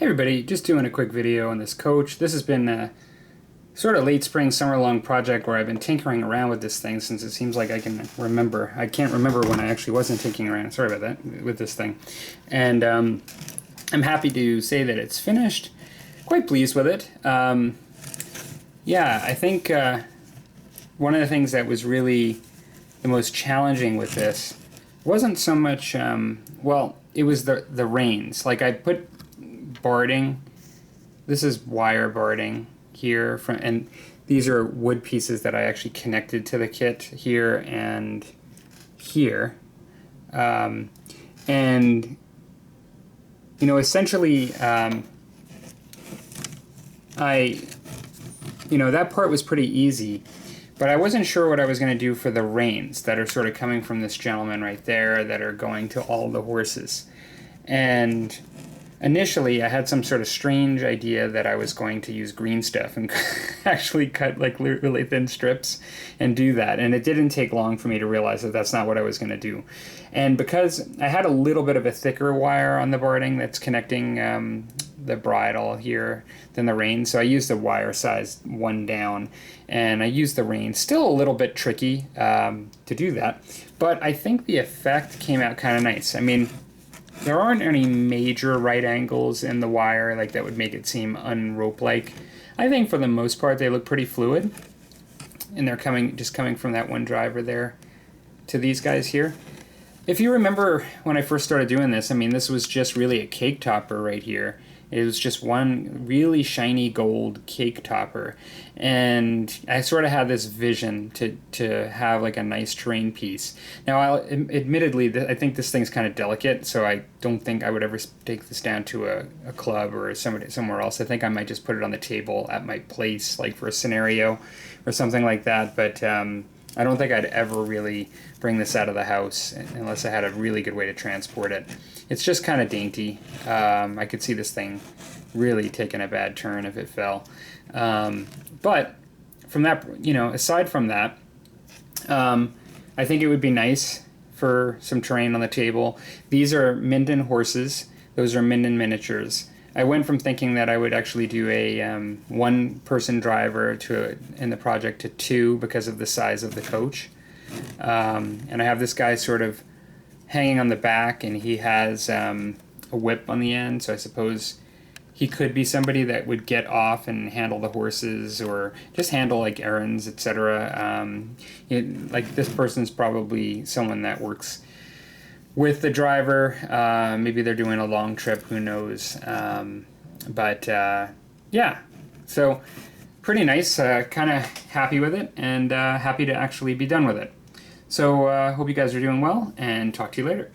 Hey everybody, just doing a quick video on this coach. This has been a sort of late spring, summer long project where I've been tinkering around with this thing since it seems like I can remember. I can't remember when I actually wasn't tinkering around, sorry about that, with this thing. And I'm happy to say that it's finished. Quite pleased with it. Yeah, I think one of the things that was really the most challenging with this wasn't so much, well, it was the reins. Like I put barding. This is wire barding here, and these are wood pieces that I actually connected to the kit here and here. And you know, essentially, that part was pretty easy, but I wasn't sure what I was going to do for the reins that are sort of coming from this gentleman right there that are going to all the horses. And initially, I had some sort of strange idea that I was going to use green stuff and actually cut like really thin strips and do that. And it didn't take long for me to realize that that's not what I was going to do. And because I had a little bit of a thicker wire on the barding that's connecting the bridle here than the reins, so I used the wire size 1 down, and I used the reins. Still a little bit tricky to do that, but I think the effect came out kind of nice. I mean, there aren't any major right angles in the wire like that would make it seem unrope-like. I think for the most part they look pretty fluid, and they're just coming from that one driver there to these guys here. If you remember when I first started doing this, I mean, this was just really a cake topper right here. It was just one really shiny gold cake topper, and I sort of had this vision to have like a nice terrain piece. Now, admittedly, I think this thing's kind of delicate, so I don't think I would ever take this down to a club or somewhere else. I think I might just put it on the table at my place, like for a scenario or something like that, but I don't think I'd ever really bring this out of the house unless I had a really good way to transport it. It's just kind of dainty. I could see this thing really taking a bad turn if it fell. But from that, aside from that, I think it would be nice for some terrain on the table. These are Minden horses. Those are Minden miniatures. I went from thinking that I would actually do a one-person driver in the project to 2 because of the size of the coach. And I have this guy sort of hanging on the back, and he has a whip on the end, so I suppose he could be somebody that would get off and handle the horses or just handle like errands, etc. Like this person's probably someone that works with the driver. Maybe they're doing a long trip, who knows. Yeah, so pretty nice, kind of happy with it, and happy to actually be done with it. So hope you guys are doing well, and talk to you later.